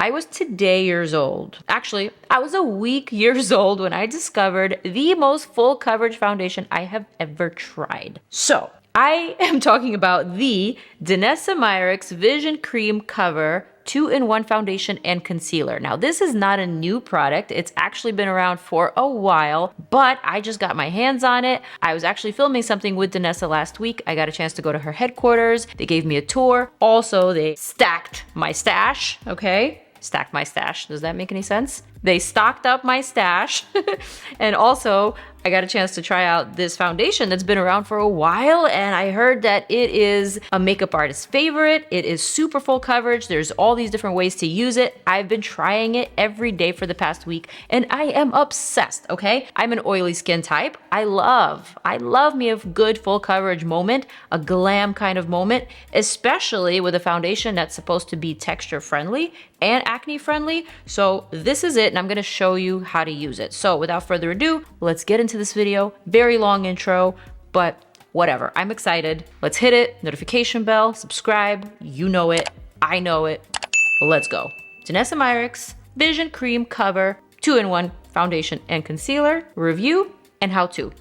I was today years old. Actually, I was a week years old when I discovered the most full coverage foundation I have ever tried. So I am talking about the Danessa Myricks Vision Cream Cover 2-in-1 foundation and concealer. Now, this is not a new product. It's actually been around for a while, but I just got my hands on it. I was actually filming something with Danessa last week. I got a chance to go to her headquarters. They gave me a tour. Also, they stacked my stash, okay? Stacked my stash. Does that make any sense? They stocked up my stash. And also, I got a chance to try out this foundation that's been around for a while, and I heard that it is a makeup artist's favorite. It is super full coverage. There's all these different ways to use it. I've been trying it every day for the past week, and I am obsessed, okay? I'm an oily skin type. I love me a good full coverage moment, a glam kind of moment, especially with a foundation that's supposed to be texture friendly and acne friendly. So this is it, and I'm gonna show you how to use it. So without further ado, let's get into this video. Very long intro, but whatever. I'm excited. Let's hit it. Notification bell, subscribe. You know it. I know it. Let's go. Danessa Myricks Vision Cream Cover 2-in-1 Foundation and Concealer Review and How To.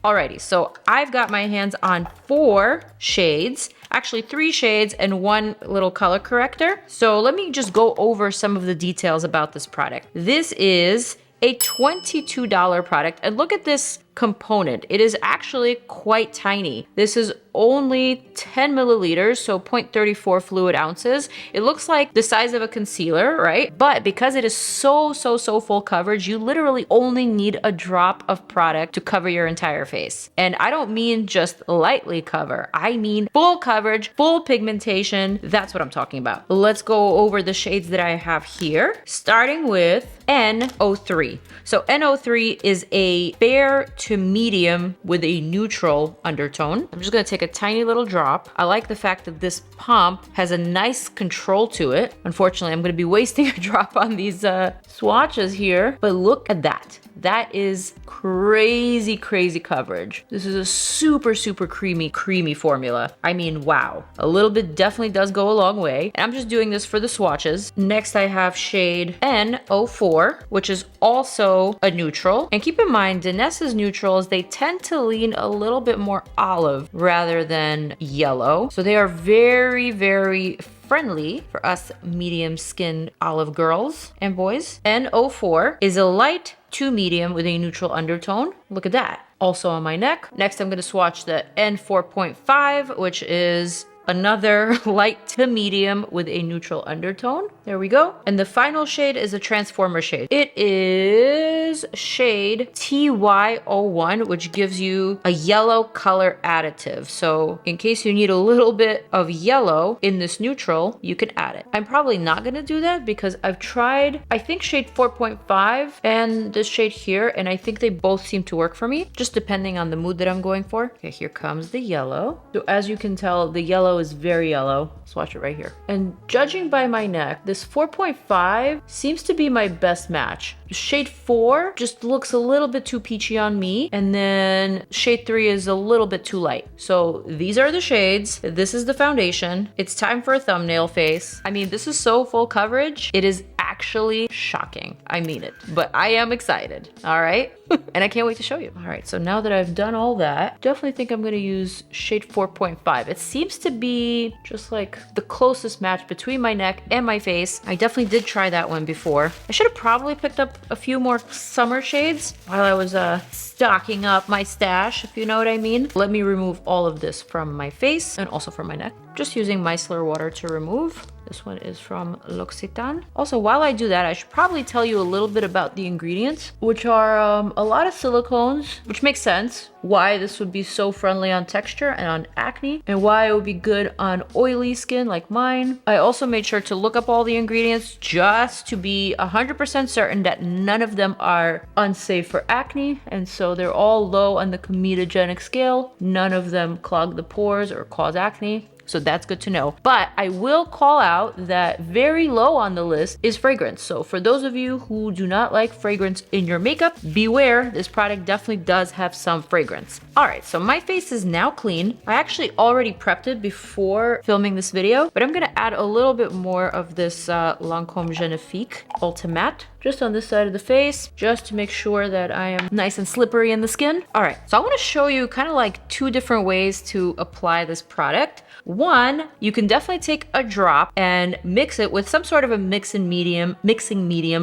Alrighty, so I've got my hands on 4 shades, actually 3 shades and 1 little color corrector. So let me just go over some of the details about this product. This is a $22 product, and look at this component. It is actually quite tiny. This is only 10 milliliters, so 0.34 fluid ounces. It looks like the size of a concealer, right? But because it is so full coverage, you literally only need a drop of product to cover your entire face. And I don't mean just lightly cover. I mean full coverage, full pigmentation. That's what I'm talking about. Let's go over the shades that I have here, starting with N03. So N03 is a fair to medium with a neutral undertone. I'm just gonna take a tiny little drop. I like the fact that this pump has a nice control to it. Unfortunately, I'm gonna be wasting a drop on these swatches here, but look at that. That is crazy coverage. This is a super creamy formula. I mean, wow. A little bit definitely does go a long way. And I'm just doing this for the swatches. Next, I have shade N04, which is also a neutral. And keep in mind, Danessa's neutrals, they tend to lean a little bit more olive rather than yellow. So they are very friendly for us medium skin olive girls and boys. N04 is a light to medium with a neutral undertone. Look at that. Also on my neck. Next, I'm gonna swatch the N4.5, which is another light to medium with a neutral undertone. There we go. And the final shade is a transformer shade. It is shade TY01, which gives you a yellow color additive. So in case you need a little bit of yellow in this neutral, you can add it. I'm probably not gonna do that because I've tried, I think shade 4.5 and this shade here, and I think they both seem to work for me, just depending on the mood that I'm going for. Okay, here comes the yellow. So as you can tell, the yellow is very yellow. Swatch it right here. And judging by my neck, this 4.5 seems to be my best match. Shade 4 just looks a little bit too peachy on me, and then shade 3 is a little bit too light. So these are the shades. This is the foundation. It's time for a thumbnail face. I mean, this is so full coverage. It is actually shocking. I mean it, but I am excited. All right. And I can't wait to show you. All right, so now that I've done all that, definitely think I'm gonna use shade 4.5. It seems to be just like the closest match between my neck and my face. I definitely did try that one before. I should have probably picked up a few more summer shades while I was stocking up my stash, if you know what I mean. Let me remove all of this from my face and also from my neck. Just using micellar water to remove. This one is from L'Occitane. Also, while I do that, I should probably tell you a little bit about the ingredients, which are a lot of silicones, which makes sense why this would be so friendly on texture and on acne, and why it would be good on oily skin like mine. I also made sure to look up all the ingredients just to be 100% certain that none of them are unsafe for acne, and so they're all low on the comedogenic scale. None of them clog the pores or cause acne. So that's good to know. But I will call out that very low on the list is fragrance. So for those of you who do not like fragrance in your makeup, beware, this product definitely does have some fragrance. All right, so my face is now clean. I actually already prepped it before filming this video, but I'm gonna add a little bit more of this LANCOME Genifique Ultimate just on this side of the face, just to make sure that I am nice and slippery in the skin. All right, so I wanna show you kind of like two different ways to apply this product. One, you can definitely take a drop and mix it with some sort of a mixing medium,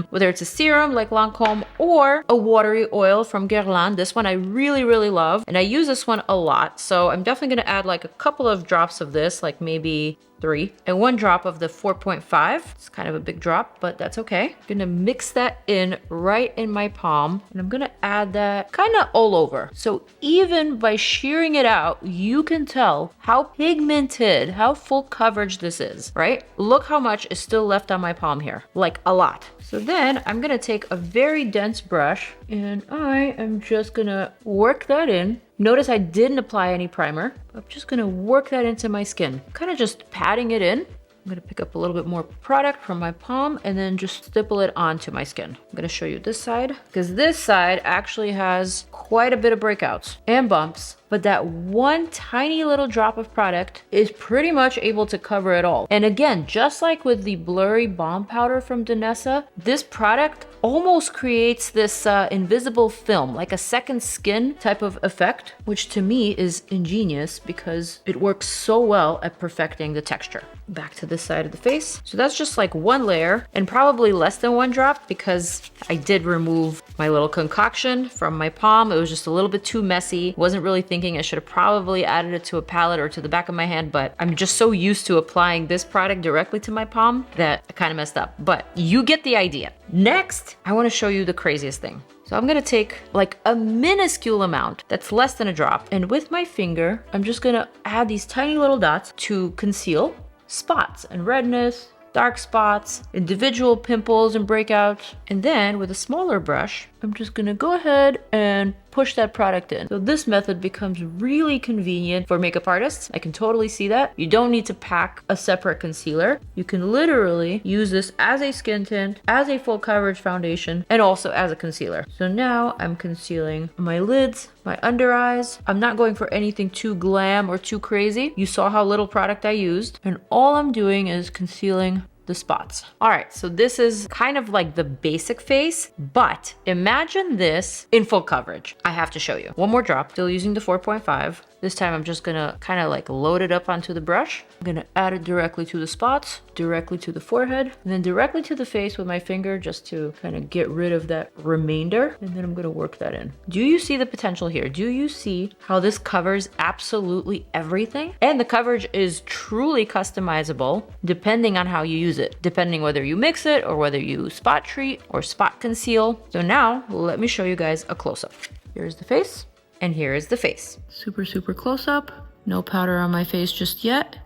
whether it's a serum like Lancome or a watery oil from GUERLAIN. This one I really, really love, and I use this one a lot. So I'm definitely gonna add like a couple of drops of this, like maybe 3, and 1 drop of the 4.5. It's kind of a big drop, but that's okay. I'm gonna mix that in right in my palm, and I'm gonna add that kind of all over. So even by shearing it out, you can tell how pigmented, how full coverage this is, right? Look how much is still left on my palm here, like a lot. So then I'm gonna take a very dense brush and I am just gonna work that in. Notice I didn't apply any primer. I'm just gonna work that into my skin. Kind of just patting it in. I'm gonna pick up a little bit more product from my palm and then just stipple it onto my skin. I'm gonna show you this side, because this side actually has quite a bit of breakouts and bumps, but that one tiny little drop of product is pretty much able to cover it all. And again, just like with the blurry balm powder from Danessa, this product almost creates this invisible film, like a second skin type of effect, which to me is ingenious because it works so well at perfecting the texture. Back to this side of the face. So that's just like one layer and probably less than 1 drop because I did remove my little concoction from my palm. It was just a little bit too messy. Wasn't really thinking I should have probably added it to a palette or to the back of my hand, but I'm just so used to applying this product directly to my palm that I kind of messed up, but you get the idea. Next, I want to show you the craziest thing. So I'm gonna take like a minuscule amount that's less than a drop, and with my finger, I'm just gonna add these tiny little dots to conceal spots and redness, dark spots, individual pimples and breakouts. And then with a smaller brush, I'm just gonna go ahead and push that product in. So this method becomes really convenient for makeup artists. I can totally see that. You don't need to pack a separate concealer. You can literally use this as a skin tint, as a full coverage foundation, and also as a concealer. So now I'm concealing my lids, my under eyes. I'm not going for anything too glam or too crazy. You saw how little product I used, and all I'm doing is concealing the spots. All right, so this is kind of like the basic face, but imagine this in full coverage. I have to show you. One more drop, still using the 4.5. This time I'm just gonna kind of like load it up onto the brush. I'm gonna add it directly to the spots, directly to the forehead, and then directly to the face with my finger just to kind of get rid of that remainder. And then I'm gonna work that in. Do you see the potential here? Do you see how this covers absolutely everything? And the coverage is truly customizable depending on how you use it, depending whether you mix it or whether you spot treat or spot conceal. So now let me show you guys a close-up. Here's the face. And here is the face. Super, super close up. No powder on my face just yet.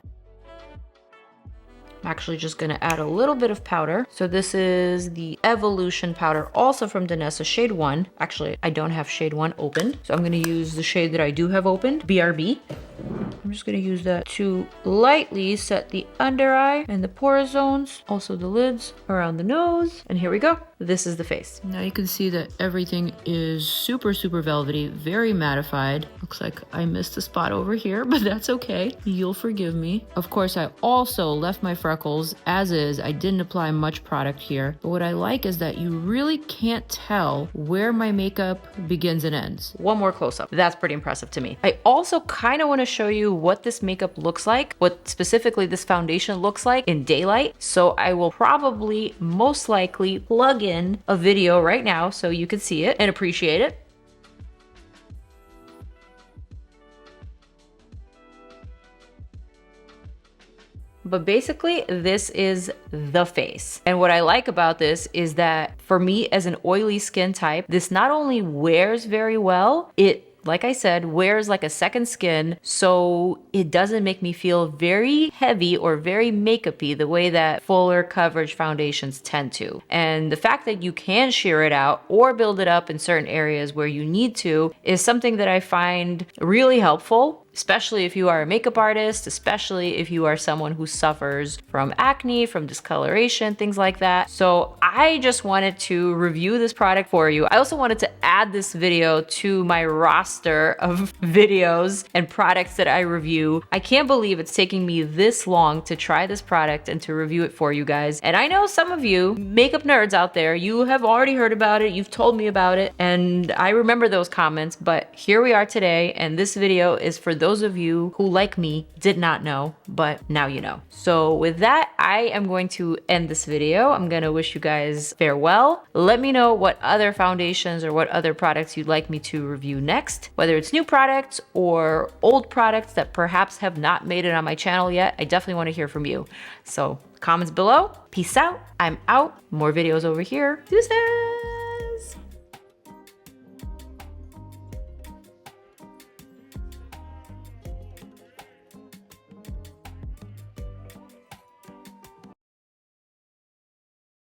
I'm actually just gonna add a little bit of powder. So this is the Evolution powder, also from Danessa, shade 1. Actually, I don't have shade 1 open, so I'm gonna use the shade that I do have opened, BRB. I'm just gonna use that to lightly set the under eye and the pore zones, also the lids, around the nose, and here we go. This is the face. Now you can see that everything is super, super velvety, very mattified. Looks like I missed a spot over here, but that's okay. You'll forgive me. Of course, I also left my freckles as is. I didn't apply much product here, but what I like is that you really can't tell where my makeup begins and ends. One more close-up. That's pretty impressive to me. I also kind of want to show you what this makeup looks like, what specifically this foundation looks like in daylight. So I will probably most likely plug in a video right now so you can see it and appreciate it. But basically, this is the face. And what I like about this is that for me as an oily skin type, this not only wears very well, it, like I said, wears like a second skin, so it doesn't make me feel very heavy or very makeup-y the way that fuller coverage foundations tend to. And the fact that you can sheer it out or build it up in certain areas where you need to is something that I find really helpful especially if you are a makeup artist, especially if you are someone who suffers from acne, from discoloration, things like that. So I just wanted to review this product for you. I also wanted to add this video to my roster of videos and products that I review. I can't believe it's taking me this long to try this product and to review it for you guys. And I know some of you makeup nerds out there, you have already heard about it, you've told me about it, and I remember those comments, but here we are today, and this video is for those of you who, like me, did not know, but now you know. So with that, I am going to end this video. I'm gonna wish you guys farewell. Let me know what other foundations or what other products you'd like me to review next, whether it's new products or old products that perhaps have not made it on my channel yet. I definitely want to hear from you. So comments below. Peace out. I'm out. More videos over here. Deuces.